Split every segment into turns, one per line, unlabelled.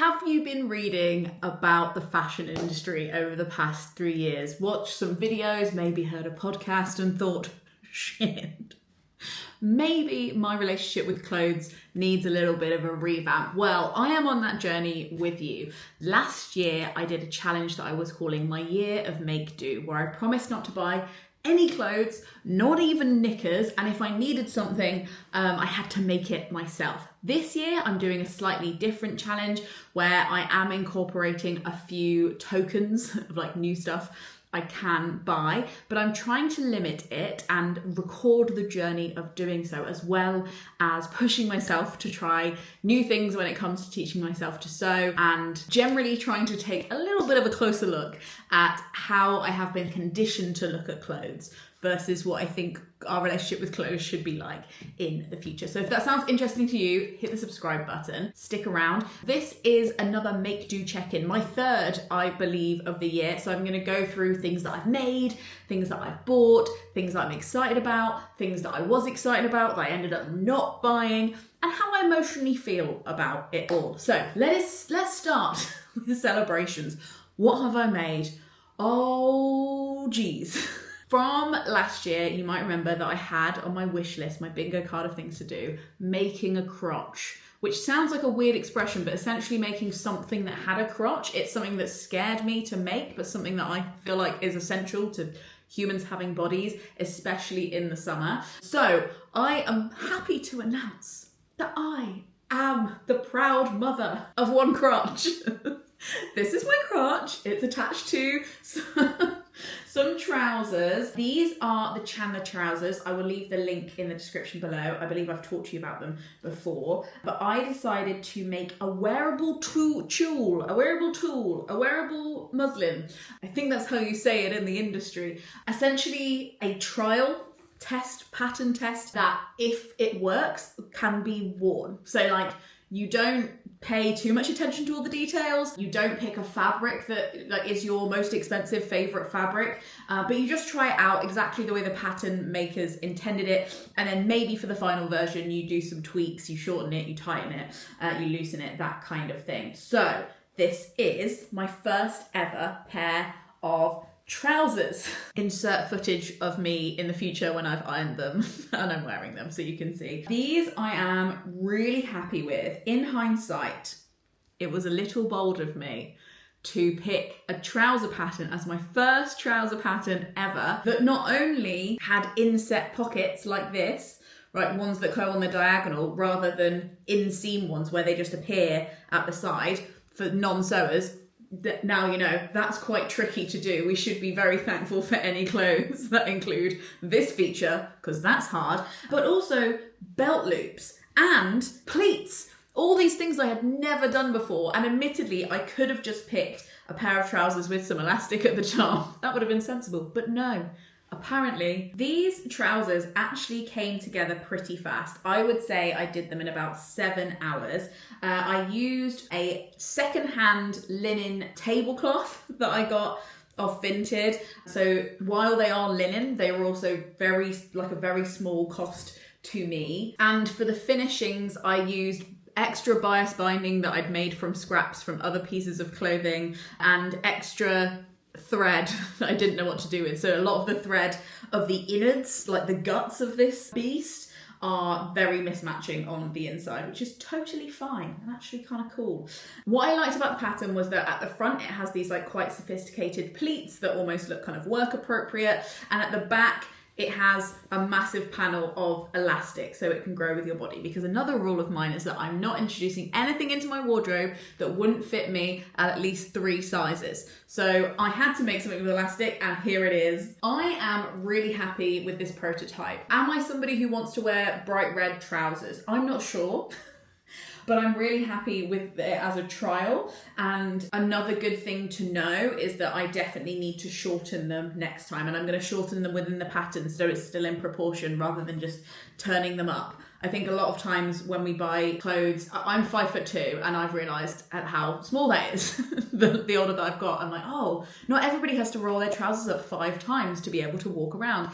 Have you been reading about the fashion industry over the past 3 years? Watched some videos, maybe heard a podcast and thought, shit, maybe my relationship with clothes needs a little bit of a revamp. Well, I am on that journey with you. Last year, I did a challenge that I was calling my year of make do, where I promised not to buy any clothes, not even knickers, and if I needed something, I had to make it myself. This year, I'm doing a slightly different challenge where I am incorporating a few tokens of like new stuff I can buy, but I'm trying to limit it and record the journey of doing so, as well as pushing myself to try new things when it comes to teaching myself to sew, and generally trying to take a little bit of a closer look at how I have been conditioned to look at clothes versus what I think our relationship with clothes should be like in the future. So if that sounds interesting to you, hit the subscribe button, stick around. This is another make do check-in, my third, I believe, of the year. So I'm gonna go through things that I've made, things that I've bought, things that I'm excited about, things that I was excited about that I ended up not buying, and how I emotionally feel about it all. So let's start with the celebrations. What have I made? Oh, geez. From last year, you might remember that I had on my wish list, my bingo card of things to do, making a crotch, which sounds like a weird expression, but essentially making something that had a crotch. It's something that scared me to make, but something that I feel like is essential to humans having bodies, especially in the summer. So I am happy to announce that I am the proud mother of one crotch. This is my crotch. It's attached to some trousers. These are the Chandler trousers. I will leave the link in the description below. I believe I've talked to you about them before, but I decided to make a wearable tulle, a wearable muslin. I think that's how you say it in the industry. Essentially a trial test, pattern test, that if it works, can be worn. So like, you don't pay too much attention to all the details. You don't pick a fabric that like is your most expensive favorite fabric, but you just try it out exactly the way the pattern makers intended it. And then maybe for the final version, you do some tweaks, you shorten it, you tighten it, you loosen it, that kind of thing. So this is my first ever pair of trousers. Insert footage of me in the future when I've ironed them and I'm wearing them so you can see. These I am really happy with. In hindsight, it was a little bold of me to pick a trouser pattern as my first trouser pattern ever that not only had inset pockets like this, right, ones that go on the diagonal rather than inseam ones where they just appear at the side for non-sewers. Now you know that's quite tricky to do. We should be very thankful for any clothes that include this feature, because that's hard, but also belt loops and pleats. All these things I had never done before, and admittedly I could have just picked a pair of trousers with some elastic at the top. That would have been sensible, but no. Apparently, these trousers actually came together pretty fast. I would say I did them in about 7 hours. I used a second-hand linen tablecloth that I got off Vinted. So while they are linen, they were also a very small cost to me. And for the finishings, I used extra bias binding that I'd made from scraps from other pieces of clothing and extra thread that I didn't know what to do with. So a lot of the thread of the innards, like the guts of this beast, are very mismatching on the inside, which is totally fine and actually kind of cool. What I liked about the pattern was that at the front it has these like quite sophisticated pleats that almost look kind of work appropriate, and at the back it has a massive panel of elastic so it can grow with your body. Because another rule of mine is that I'm not introducing anything into my wardrobe that wouldn't fit me at least 3 sizes. So I had to make something with elastic, and here it is. I am really happy with this prototype. Am I somebody who wants to wear bright red trousers? I'm not sure. But I'm really happy with it as a trial. And another good thing to know is that I definitely need to shorten them next time. And I'm going to shorten them within the pattern so it's still in proportion rather than just turning them up. I think a lot of times when we buy clothes, I'm 5'2" and I've realised at how small that is. the older that I've got, I'm like, oh, not everybody has to roll their trousers up 5 times to be able to walk around.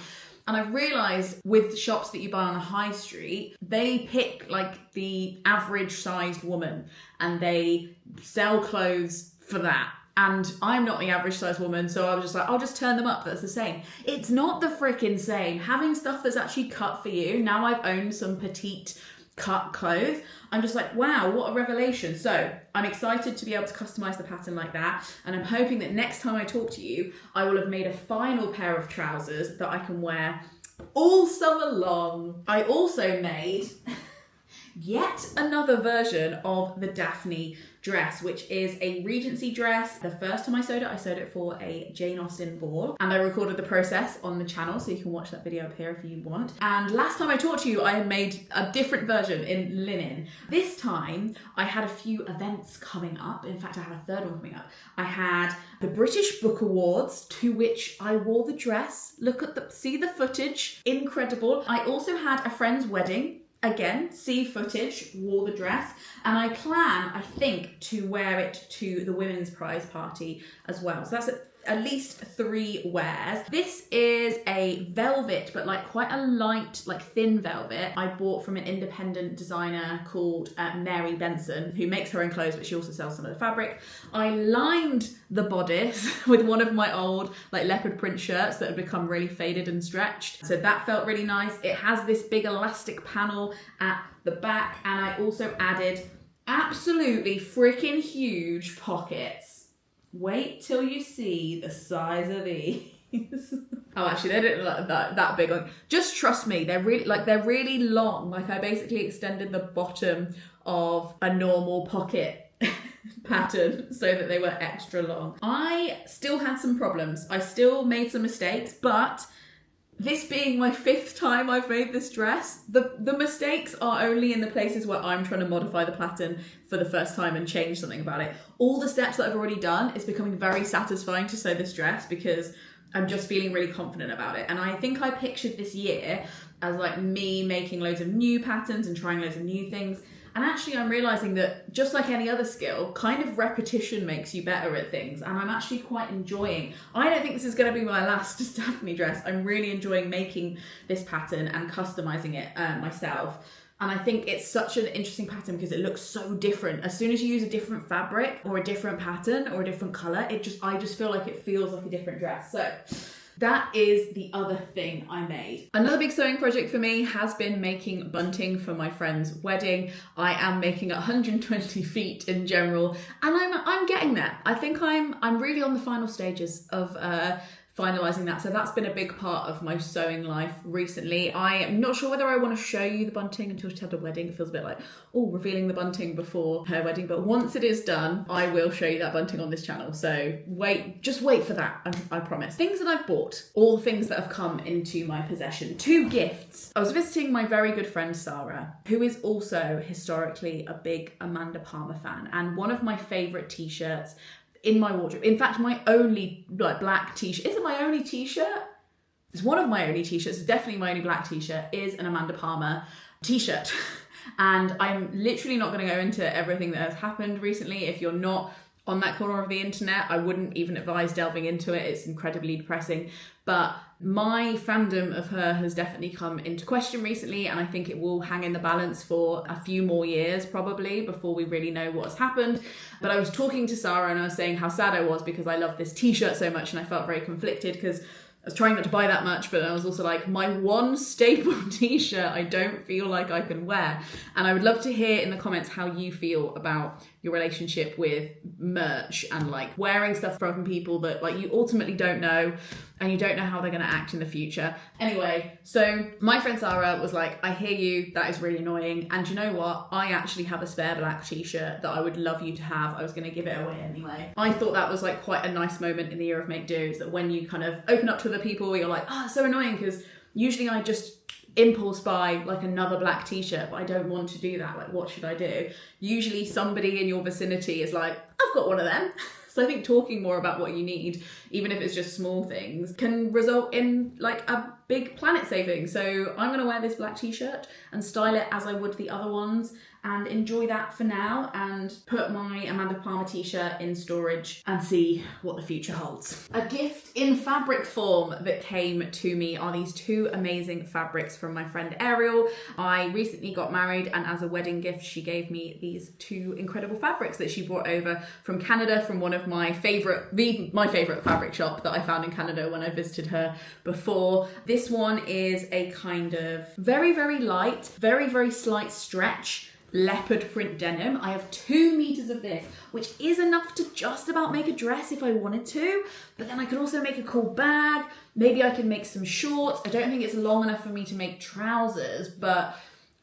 And I've realised with shops that you buy on the high street, they pick like the average sized woman and they sell clothes for that. And I'm not the average size woman, so I was just like, I'll just turn them up, that's the same. It's not the frickin' same. Having stuff that's actually cut for you, now I've owned some petite cut clothes, I'm just like, wow, what a revelation. So I'm excited to be able to customize the pattern like that. And I'm hoping that next time I talk to you, I will have made a final pair of trousers that I can wear all summer long. I also made yet another version of the Daphne dress, which is a Regency dress. The first time I sewed it for a Jane Austen ball, and I recorded the process on the channel, so you can watch that video up here if you want. And last time I talked to you, I had made a different version in linen. This time I had a few events coming up. In fact, I have a third one coming up. I had the British Book Awards, to which I wore the dress. See the footage, incredible. I also had a friend's wedding. Again, see footage, wore the dress, and I plan, I think, to wear it to the women's prize party as well. So that's at least 3 wears. This is a velvet, but like quite a light, like thin velvet. I bought from an independent designer called Mary Benson, who makes her own clothes, but she also sells some of the fabric. I lined the bodice with one of my old like leopard print shirts that had become really faded and stretched. So that felt really nice. It has this big elastic panel at the back, and I also added absolutely freaking huge pockets. Wait till you see the size of these. Oh, actually, they didn't look that big on. Just trust me, they're really long. Like I basically extended the bottom of a normal pocket pattern so that they were extra long. I still had some problems. I still made some mistakes, but this being my 5th time I've made this dress, the mistakes are only in the places where I'm trying to modify the pattern for the first time and change something about it. All the steps that I've already done, it's becoming very satisfying to sew this dress because I'm just feeling really confident about it. And I think I pictured this year as like me making loads of new patterns and trying loads of new things. And actually I'm realizing that just like any other skill, kind of repetition makes you better at things. And I'm actually quite enjoying, I don't think this is going to be my last Daphne dress. I'm really enjoying making this pattern and customizing it myself. And I think it's such an interesting pattern because it looks so different. As soon as you use a different fabric or a different pattern or a different color, I just feel like it feels like a different dress. So that is the other thing I made. Another big sewing project for me has been making bunting for my friend's wedding. I am making 120 feet in general, and I'm getting there. I think I'm really on the final stages of finalizing that. So that's been a big part of my sewing life recently. I am not sure whether I want to show you the bunting until she had a wedding. It feels a bit like, oh, revealing the bunting before her wedding. But once it is done, I will show you that bunting on this channel. So just wait for that, I promise. Things that I've bought, all things that have come into my possession. 2 gifts. I was visiting my very good friend Sarah, who is also historically a big Amanda Palmer fan. And one of my favorite t-shirts in my wardrobe, in fact my only black t-shirt, is it my only t-shirt? It's one of my only t-shirts, it's definitely my only black t-shirt, is an Amanda Palmer t-shirt. And I'm literally not going to go into everything that has happened recently. If you're not on that corner of the internet, I wouldn't even advise delving into it. It's incredibly depressing. But my fandom of her has definitely come into question recently, and I think it will hang in the balance for a few more years probably before we really know what's happened. But I was talking to Sarah and I was saying how sad I was because I love this t-shirt so much, and I felt very conflicted because I was trying not to buy that much, but I was also like, my one staple t-shirt I don't feel like I can wear. And I would love to hear in the comments how you feel about your relationship with merch and like wearing stuff from people that like you ultimately don't know and you don't know how they're going to act in the future. Anyway, so my friend Sarah was like, I hear you, that is really annoying. And you know what? I actually have a spare black t-shirt that I would love you to have. I was going to give it away anyway. I thought that was like quite a nice moment in the year of Make Do, is that when you kind of open up to other people, you're like, oh, it's so annoying, because usually I just impulse buy like another black t-shirt, but I don't want to do that. Like, what should I do? Usually somebody in your vicinity is like, I've got one of them. So I think talking more about what you need, even if it's just small things, can result in like a big planet saving. So I'm going to wear this black t-shirt and style it as I would the other ones. and enjoy that for now and put my Amanda Palmer t-shirt in storage and see what the future holds. A gift in fabric form that came to me are these two amazing fabrics from my friend Ariel. I recently got married, and as a wedding gift she gave me these two incredible fabrics that she brought over from Canada from one of my favourite fabric shop that I found in Canada when I visited her before. This one is a kind of very, very light, very, very slight stretch leopard print denim. I have 2 meters of this, which is enough to just about make a dress if I wanted to, but then I could also make a cool bag. Maybe I can make some shorts. I don't think it's long enough for me to make trousers, but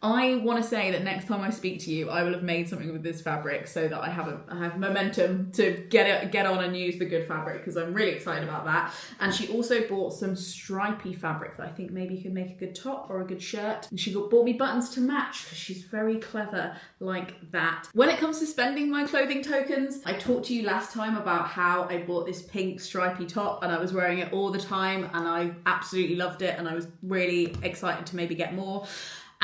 I want to say that next time I speak to you, I will have made something with this fabric so that I have momentum to get on and use the good fabric, because I'm really excited about that. And she also bought some stripy fabric that I think maybe could make a good top or a good shirt. And she bought me buttons to match, because she's very clever like that. When it comes to spending my clothing tokens, I talked to you last time about how I bought this pink stripy top and I was wearing it all the time and I absolutely loved it and I was really excited to maybe get more.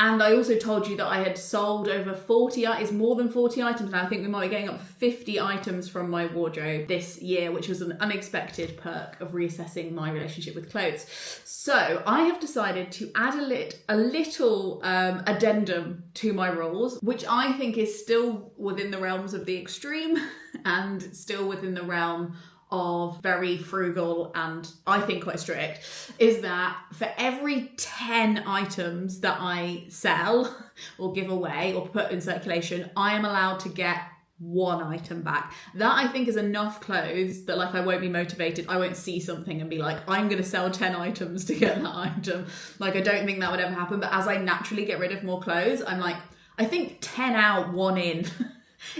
And I also told you that I had sold over 40, it's more than 40 items now. I think we might be getting up to 50 items from my wardrobe this year, which was an unexpected perk of reassessing my relationship with clothes. So I have decided to add a little addendum to my rules, which I think is still within the realms of the extreme and still within the realm of very frugal and I think quite strict, is that for every 10 items that I sell or give away or put in circulation, I am allowed to get 1 item back. That I think is enough clothes that like I won't be motivated. I won't see something and be like, I'm going to sell 10 items to get that item. Like I don't think that would ever happen. But as I naturally get rid of more clothes, I'm like, I think 10 out, 1 in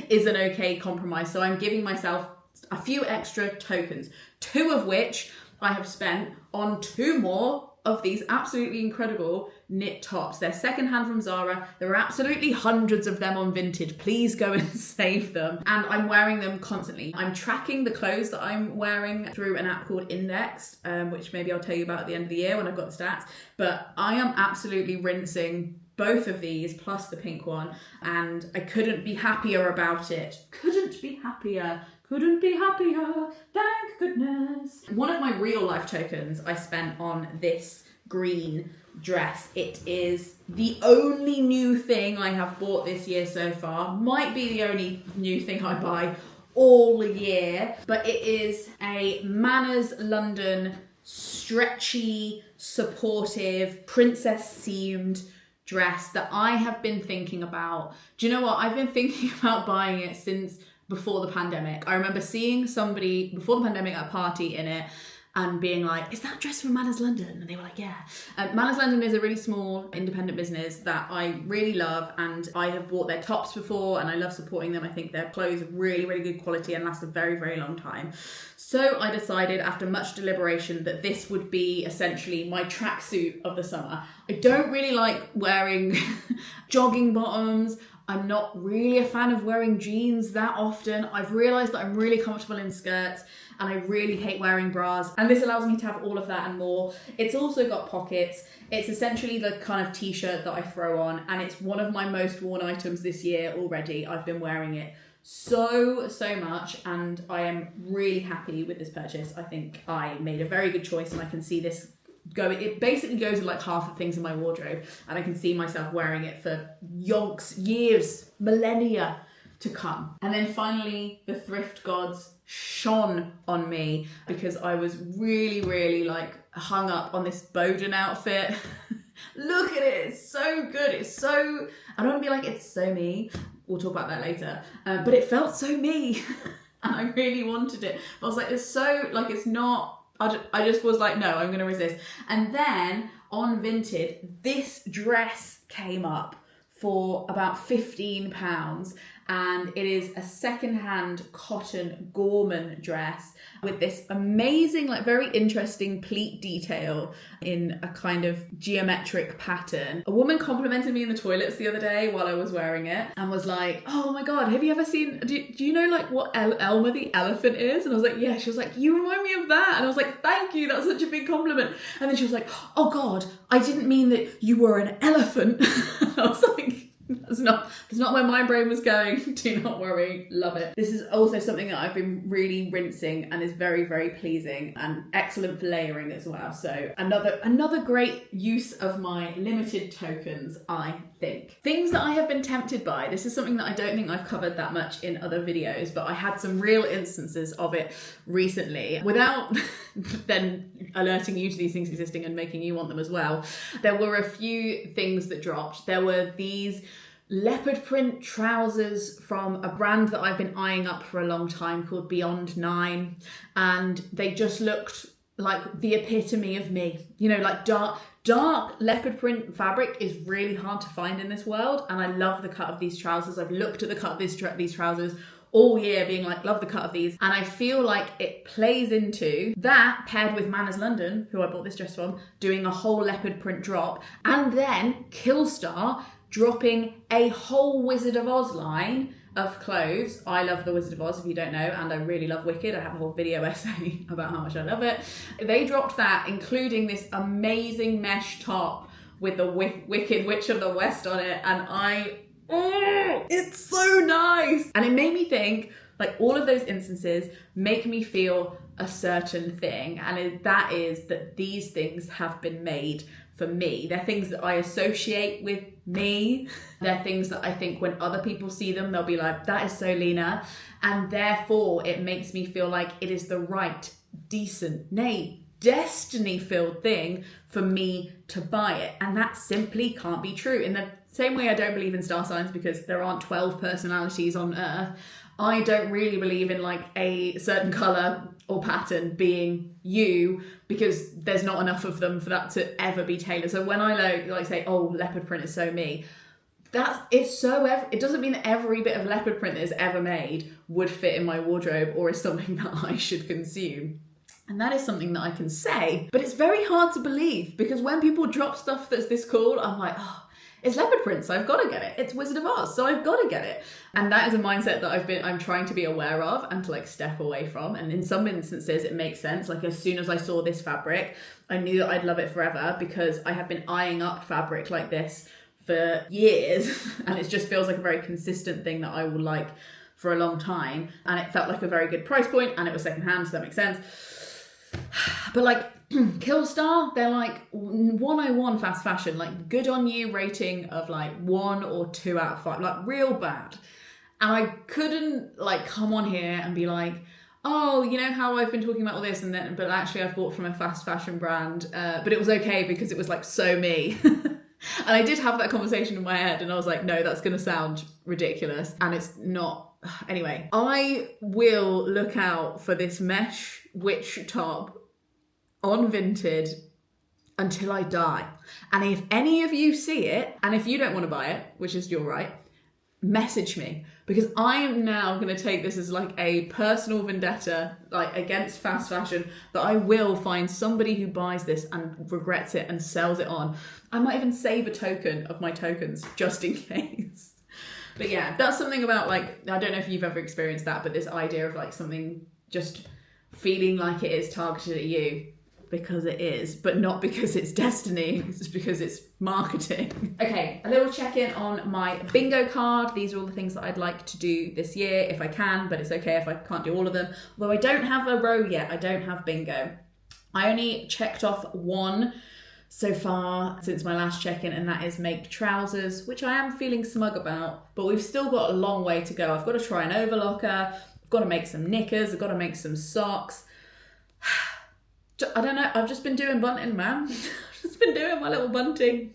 is an okay compromise. So I'm giving myself a few extra tokens, 2 of which I have spent on 2 more of these absolutely incredible knit tops. They're secondhand from Zara. There are absolutely hundreds of them on Vinted. Please go and save them. And I'm wearing them constantly. I'm tracking the clothes that I'm wearing through an app called Indexed, which maybe I'll tell you about at the end of the year when I've got the stats. But I am absolutely rinsing both of these plus the pink one, and I couldn't be happier about it. Couldn't be happier, thank goodness. One of my real life tokens I spent on this green dress. It is the only new thing I have bought this year so far. Might be the only new thing I buy all year, but it is a Manners London stretchy, supportive, princess seamed dress that I have been thinking about. Do you know what? I've been thinking about buying it since before the pandemic. I remember seeing somebody before the pandemic at a party in it and being like, is that dress from Manners London? And they were like, yeah. Manners London is a really small independent business that I really love, and I have bought their tops before and I love supporting them. I think their clothes are really, really good quality and last a very, very long time. So I decided after much deliberation that this would be essentially my tracksuit of the summer. I don't really like wearing jogging bottoms. I'm not really a fan of wearing jeans that often. I've realised that I'm really comfortable in skirts and I really hate wearing bras. And this allows me to have all of that and more. It's also got pockets. It's essentially the kind of t-shirt that I throw on, and it's one of my most worn items this year already. I've been wearing it so much and I am really happy with this purchase. I think I made a very good choice and I can see this going. It basically goes with like half the things in my wardrobe and I can see myself wearing it for yonks, years, millennia to come. And then finally, the thrift gods shone on me because I was really like hung up on this Bowden outfit. Look at it, it's so good. It's so, I don't want to be like, it's so me. We'll talk about that later. But it felt so me and I really wanted it. But I was like, it's so, like, it's not, I just was like, no, I'm going to resist. And then on Vinted, this dress came up for about £15, and it is a secondhand cotton Gorman dress with this amazing, like very interesting pleat detail in a kind of geometric pattern. A woman complimented me in the toilets the other day while I was wearing it and was like, oh my God, have you ever seen, do you know like what Elmer the elephant is? And I was like, yeah. She was like, you remind me of that. And I was like, thank you, that's such a big compliment. And then she was like, oh God, I didn't mean that you were an elephant. I was like, That's not where my brain was going. Do not worry. Love it. This is also something that I've been really rinsing and is very, very pleasing and excellent for layering as well. So another great use of my limited tokens, I think. Things that I have been tempted by. This is something that I don't think I've covered that much in other videos, but I had some real instances of it recently without then alerting you to these things existing and making you want them as well. There were a few things that dropped. There were these leopard print trousers from a brand that I've been eyeing up for a long time called Beyond 9, and they just looked like the epitome of me. You know, like dark leopard print fabric is really hard to find in this world, and I love the cut of these trousers. I've looked at the cut of these trousers all year being like, love the cut of these, and I feel like it plays into that, paired with Manners London, who I bought this dress from, doing a whole leopard print drop, and then Killstar dropping a whole Wizard of Oz line of clothes. I love the Wizard of Oz, if you don't know, and I really love Wicked. I have a whole video essay about how much I love it. They dropped that, including this amazing mesh top with the Wicked Witch of the West on it, and it's so nice. And it made me think, like, all of those instances make me feel a certain thing, and that is that these things have been made for me. They're things that I associate with me. They're things that I think when other people see them, they'll be like, that is so Lena. And therefore it makes me feel like it is the right, decent, nay, destiny-filled thing for me to buy it. And that simply can't be true. In the same way I don't believe in star signs because there aren't 12 personalities on Earth, I don't really believe in like a certain colour or pattern being you, because there's not enough of them for that to ever be tailored. So when I like say, oh, leopard print is so me, it doesn't mean that every bit of leopard print that is ever made would fit in my wardrobe or is something that I should consume. And that is something that I can say, but it's very hard to believe, because when people drop stuff that's this cool, I'm like, oh, it's leopard print, so I've got to get it. It's Wizard of Oz, so I've got to get it. And that is a mindset that I'm trying to be aware of and to like step away from. And in some instances, it makes sense. Like as soon as I saw this fabric, I knew that I'd love it forever, because I have been eyeing up fabric like this for years, and it just feels like a very consistent thing that I will like for a long time. And it felt like a very good price point, and it was secondhand, so that makes sense. But like Killstar, they're like 101 fast fashion, like good on you rating of like 1 or 2 out of 5, like real bad. And I couldn't like come on here and be like, oh, you know how I've been talking about all this, and then but actually I've bought from a fast fashion brand, but it was okay because it was like so me. And I did have that conversation in my head, and I was like, no, that's going to sound ridiculous, and it's not. Anyway, I will look out for this mesh witch top on Vinted until I die. And if any of you see it, and if you don't want to buy it, which is your right, message me, because I am now going to take this as like a personal vendetta, like against fast fashion, that I will find somebody who buys this and regrets it and sells it on. I might even save a token of my tokens just in case. But yeah, that's something about like, I don't know if you've ever experienced that, but this idea of like something just feeling like it is targeted at you, because it is, but not because it's destiny, it's because it's marketing. Okay, a little check-in on my bingo card. These are all the things that I'd like to do this year if I can, but it's okay if I can't do all of them. Although I don't have a row yet, I don't have bingo. I only checked off one so far since my last check-in, and that is make trousers, which I am feeling smug about, but we've still got a long way to go. I've got to try an overlocker, I've got to make some knickers, I've got to make some socks. I don't know, I've just been doing bunting, man. I've just been doing my little bunting.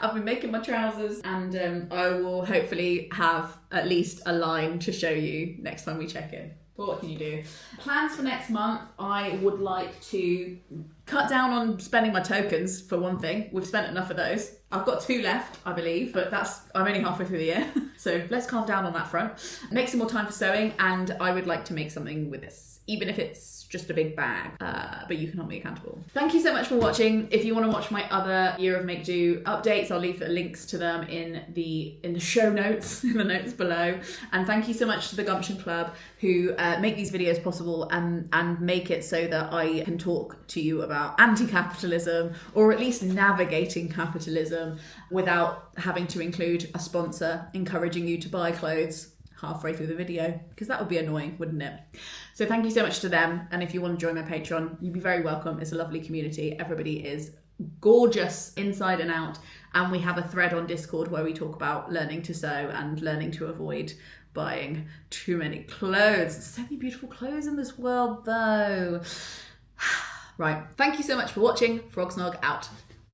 I've been making my trousers, and I will hopefully have at least a line to show you next time we check in. But what can you do? Plans for next month, I would like to cut down on spending my tokens, for one thing. We've spent enough of those. I've got 2 left, I believe, but I'm only halfway through the year. So let's calm down on that front. Make some more time for sewing, and I would like to make something with this, even if it's just a big bag, but you can hold me accountable. Thank you so much for watching. If you want to watch my other Year of Make Do updates, I'll leave the links to them in the show notes, in the notes below. below. And thank you so much to the Gumption Club who make these videos possible and make it so that I can talk to you about anti-capitalism, or at least navigating capitalism, without having to include a sponsor encouraging you to buy clothes halfway through the video, because that would be annoying, wouldn't it? So thank you so much to them. And if you want to join my Patreon, you'd be very welcome. It's a lovely community. Everybody is gorgeous inside and out. And we have a thread on Discord where we talk about learning to sew and learning to avoid buying too many clothes. There's so many beautiful clothes in this world though. Right. Thank you so much for watching. Frogsnog out.